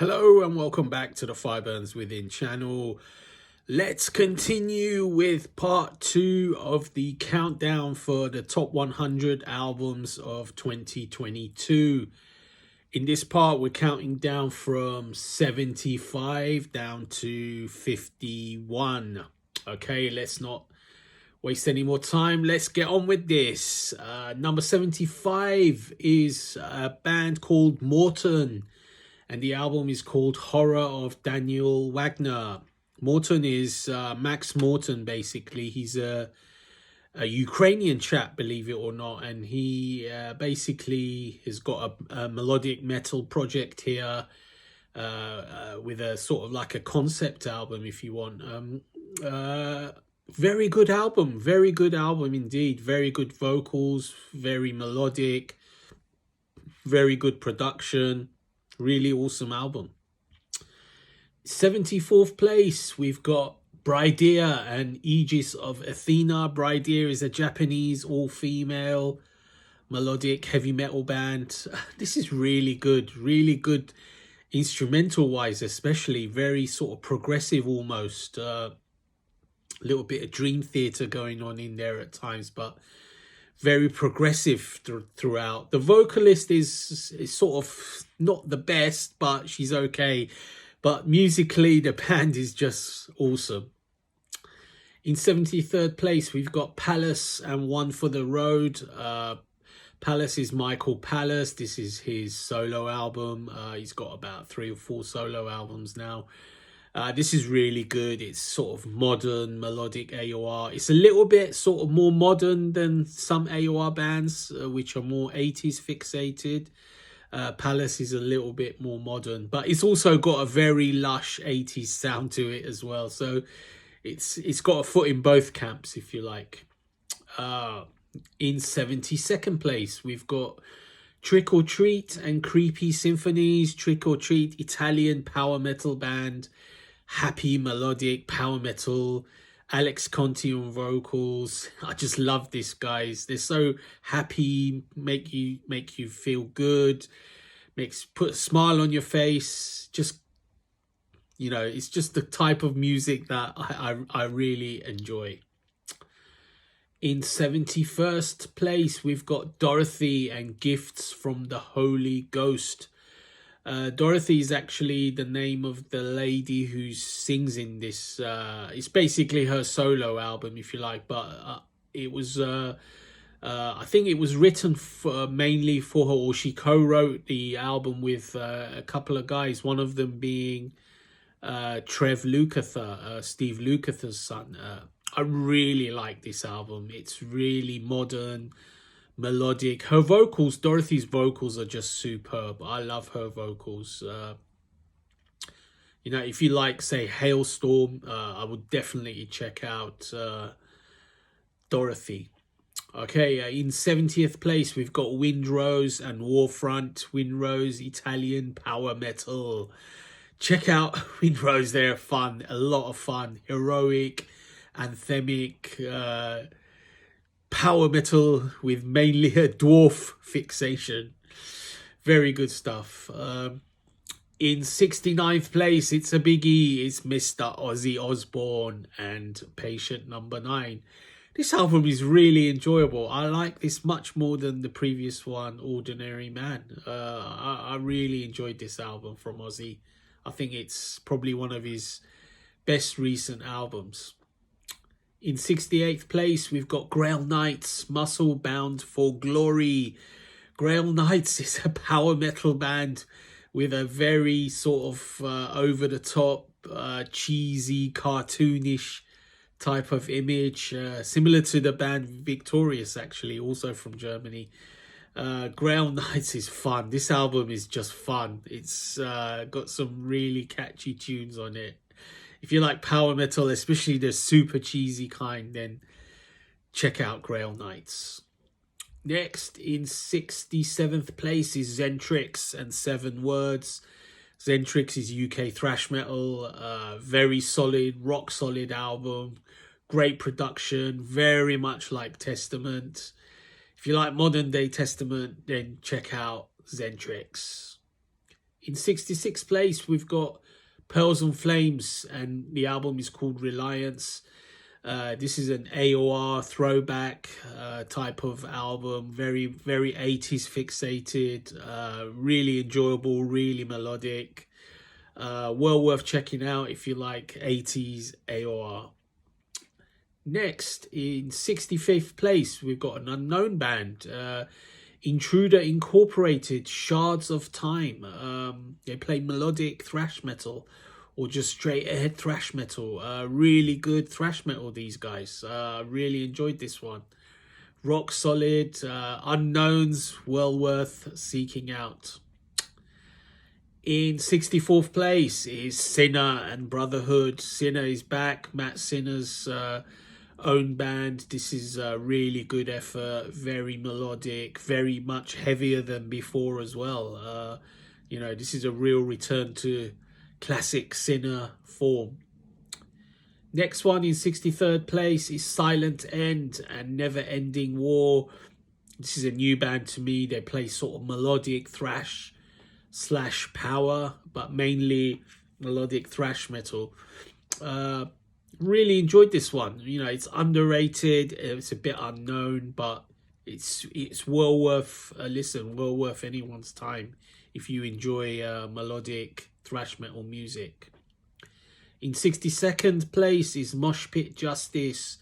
Hello and welcome back to the Fire Burns Within channel. Let's continue with part 2 of the countdown for the top 100 albums of 2022. In this part, we're counting down from 75 down to 51. Okay, let's not waste any more time. Let's get on with this. Number 75 is a band called Morten, and the album is called Horror of Daniel Wagner. Morten is Max Morten, basically. He's a Ukrainian chap, believe it or not, and he basically has got a melodic metal project here with a sort of like a concept album, if you want. Very good album indeed. Very good vocals, very melodic, very good production. Really awesome album. 74th place, we've got Brideer and Aegis of Athena. Brideer is a Japanese all-female melodic heavy metal band. This is really good instrumental wise, especially very sort of progressive almost. A little bit of Dream Theater going on in there at times, but very progressive throughout. The vocalist is sort of not the best, but she's okay. But musically, the band is just awesome. In 73rd place, we've got Palace and One for the Road. Palace is Michael Palace. This is his solo album. He's got about 3 or 4 solo albums now. This is really good. It's sort of modern melodic AOR. It's a little bit sort of more modern than some AOR bands, which are more 80s fixated. Palace is a little bit more modern, but it's also got a very lush 80s sound to it as well. So it's got a foot in both camps, if you like. In 72nd place, we've got Trick or Treat and Creepy Symphonies. Trick or Treat, Italian power metal band. Happy melodic power metal. Alex Conti on vocals. I just love this, guys. They're so happy, make you feel good, put a smile on your face. Just, you know, it's just the type of music that I really enjoy. In 71st place, we've got Dorothy and Gifts from the Holy Ghost. Dorothy is actually the name of the lady who sings in this. It's basically her solo album, if you like, but it was I think it was written mainly for her, or she co-wrote the album with a couple of guys, one of them being Trev Lukather, Steve Lukather's son. I really like this album. It's really modern, melodic. Her vocals, Dorothy's vocals, are just superb. I love her vocals. You know, if you like, say, Hailstorm, I would definitely check out Dorothy. Okay, in 70th place, we've got Windrose and Warfront. Windrose, Italian power metal. Check out Windrose, they're fun, a lot of fun. Heroic, anthemic, power metal with mainly a dwarf fixation. Very good stuff. In 69th place, it's a biggie. It's Mr. Ozzy Osbourne and Patient Number 9. This album is really enjoyable. I like this much more than the previous one, Ordinary Man. I really enjoyed this album from Ozzy. I think it's probably one of his best recent albums. In 68th place, we've got Grail Knights, Muscle Bound for Glory. Grail Knights is a power metal band with a very sort of over-the-top, cheesy, cartoonish type of image, similar to the band Victorious, actually, also from Germany. Grail Knights is fun. This album is just fun. It's got some really catchy tunes on it. If you like power metal, especially the super cheesy kind, then check out Grail Knights. Next, in 67th place is Zentrix and 7 Words. Zentrix is UK thrash metal, very solid, rock solid album, great production, very much like Testament. If you like modern day Testament, then check out Zentrix. In 66th place, we've got Pearls and Flames, and the album is called Reliance. This is an AOR throwback type of album, very, very 80s fixated, really enjoyable, really melodic. Well worth checking out if you like 80s AOR. Next, in 65th place, we've got an unknown band, Intruder Incorporated, Shards of Time. They play melodic thrash metal or just straight ahead thrash metal. Really good thrash metal, these guys. Really enjoyed this one. Rock solid, unknowns, well worth seeking out. In 64th place is Sinner and Brotherhood. Sinner is back, Matt Sinner's own band. This is a really good effort, very melodic, very much heavier than before as well. This is a real return to classic Sinner form. Next one in 63rd place is Silent End and Never Ending War. This is a new band to me. They play sort of melodic thrash / power, but mainly melodic thrash metal. Really enjoyed this one. It's underrated. It's a bit unknown, but it's well worth a listen. Well worth anyone's time if you enjoy melodic thrash metal music. In 62nd place is Mosh Pit Justice,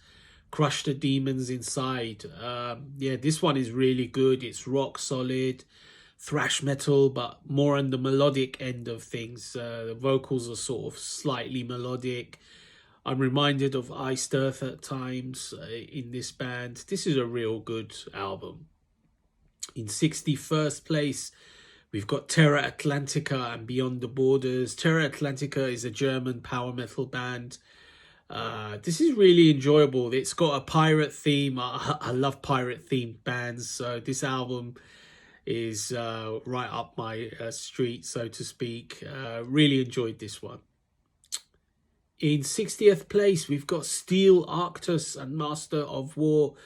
Crush the Demons Inside. This one is really good. It's rock solid, thrash metal, but more on the melodic end of things. The vocals are sort of slightly melodic. I'm reminded of Iced Earth at times in this band. This is a real good album. In 61st place, we've got Terra Atlantica and Beyond the Borders. Terra Atlantica is a German power metal band. This is really enjoyable. It's got a pirate theme. I love pirate themed bands, so this album is right up my street, so to speak. Really enjoyed this one. In 60th place, we've got Steel Arctus and Master of War.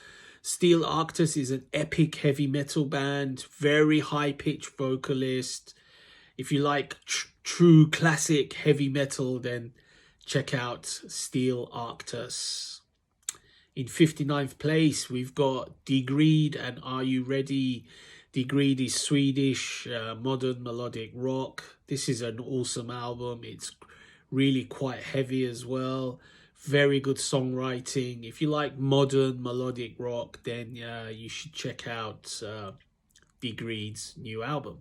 Steel Arctus is an epic heavy metal band, very high-pitched vocalist. If you like true classic heavy metal, then check out Steel Arctus. In 59th place, we've got Degreed and Are You Ready? Degreed is Swedish, modern melodic rock. This is an awesome album. It's really quite heavy as well. Very good songwriting. If you like modern melodic rock, then you should check out Degreed's new album.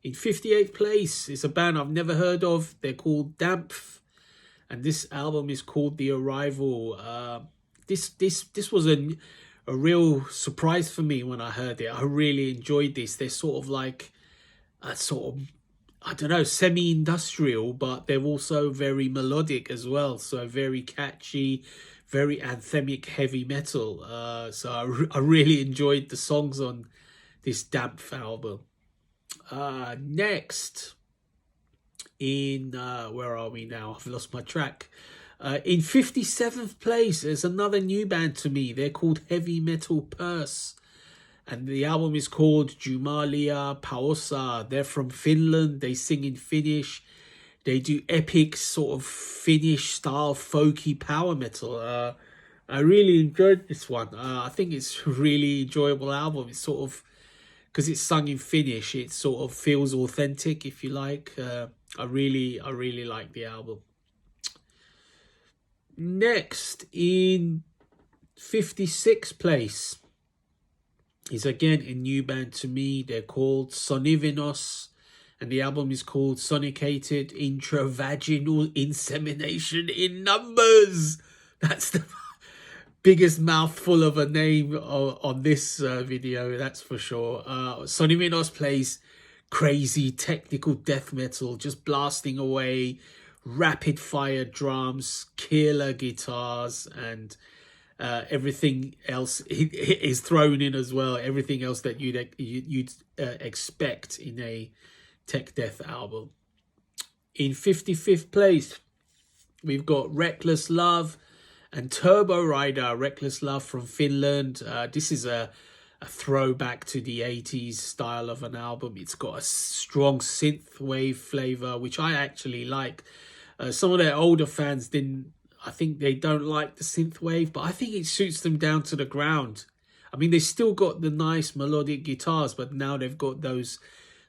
In 58th place is a band I've never heard of. They're called Dampf, and this album is called The Arrival. This was a real surprise for me when I heard it. I really enjoyed this. They're sort of like a sort of, I don't know, semi-industrial, but they're also very melodic as well. So very catchy, very anthemic heavy metal. So I really enjoyed the songs on this Dampf album. Next, in, where are we now? I've lost my track. In 57th place, there's another new band to me. They're called Heavy Metal Purse. And the album is called Jumalia Paossa. They're from Finland. They sing in Finnish. They do epic sort of Finnish style folky power metal. I really enjoyed this one. I think it's a really enjoyable album. It's sort of, because it's sung in Finnish, it sort of feels authentic, if you like. I really like the album. Next, in 56th place, is again a new band to me. They're called Sonivinos, and the album is called Sonicated Intravaginal Insemination in Numbers. That's the biggest mouthful of a name on this video, that's for sure. Sonivinos plays crazy technical death metal, just blasting away, rapid fire drums, killer guitars, and everything else is thrown in as well. Everything else that you'd expect in a tech death album. In 55th place, we've got Reckless Love and Turbo Rider. Reckless Love from Finland. This is a a throwback to the 80s style of an album. It's got a strong synthwave flavor, which I actually like. Some of their older fans didn't, I think they don't like the synthwave, but I think it suits them down to the ground. I mean, they still got the nice melodic guitars, but now they've got those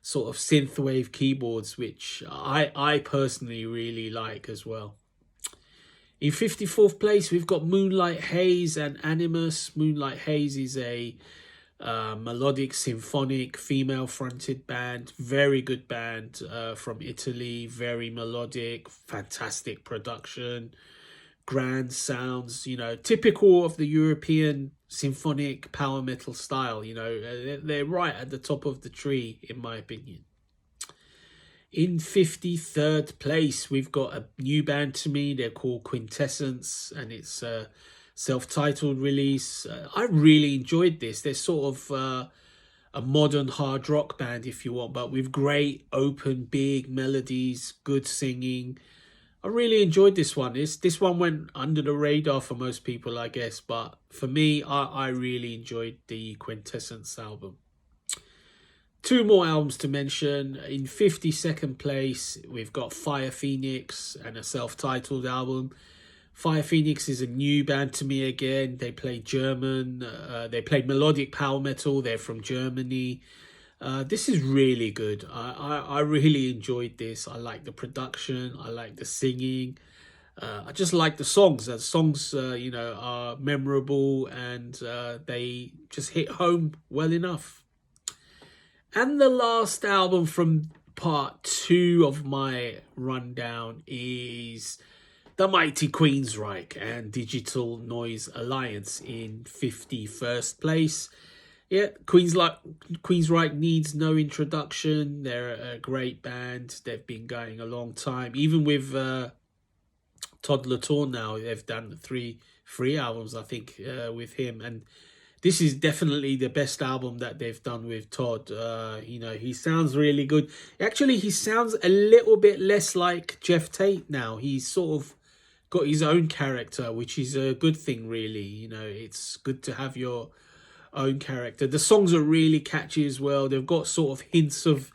sort of synthwave keyboards, which I personally really like as well. In 54th place, we've got Moonlight Haze and Animus. Moonlight Haze is a melodic symphonic female fronted band, very good band from Italy, very melodic, fantastic production, grand sounds, you know, typical of the European symphonic power metal style. You know, they're right at the top of the tree in my opinion. In 53rd place, we've got a new band to me. They're called Quintessence, and it's a self-titled release. I really enjoyed this. They're sort of a modern hard rock band, if you want, but with great, open, big melodies, good singing. I really enjoyed this one. This one went under the radar for most people, I guess, but for me, I really enjoyed the Quintessence album. Two more albums to mention. In 52nd place, we've got Fire Phoenix and a self-titled album. Fire Phoenix is a new band to me again. They play German. They play melodic power metal. They're from Germany. This is really good. I really enjoyed this. I like the production. I like the singing. I just like the songs. The songs, you know, are memorable and they just hit home well enough. And the last album from part 2 of my rundown is The Mighty Queensryche and Digital Noise Alliance in 51st place. Yeah, Queensryche needs no introduction. They're a great band. They've been going a long time. Even with Todd La Torre now, they've done three albums, I think, with him. And this is definitely the best album that they've done with Todd. You know, he sounds really good. Actually, he sounds a little bit less like Geoff Tate now. He's sort of got his own character, which is a good thing, really. You know, it's good to have your own character. The songs are really catchy as well. They've got sort of hints of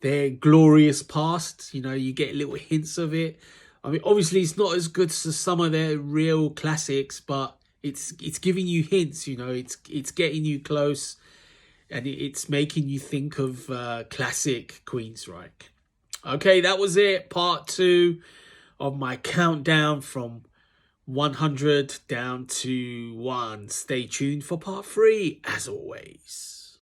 their glorious past. You know, you get little hints of it. I mean, obviously, it's not as good as some of their real classics, but it's giving you hints, you know, it's getting you close, and it's making you think of classic Queensryche. Okay, that was it. Part 2 of my countdown from 100 down to 1. Stay tuned for part 3, as always.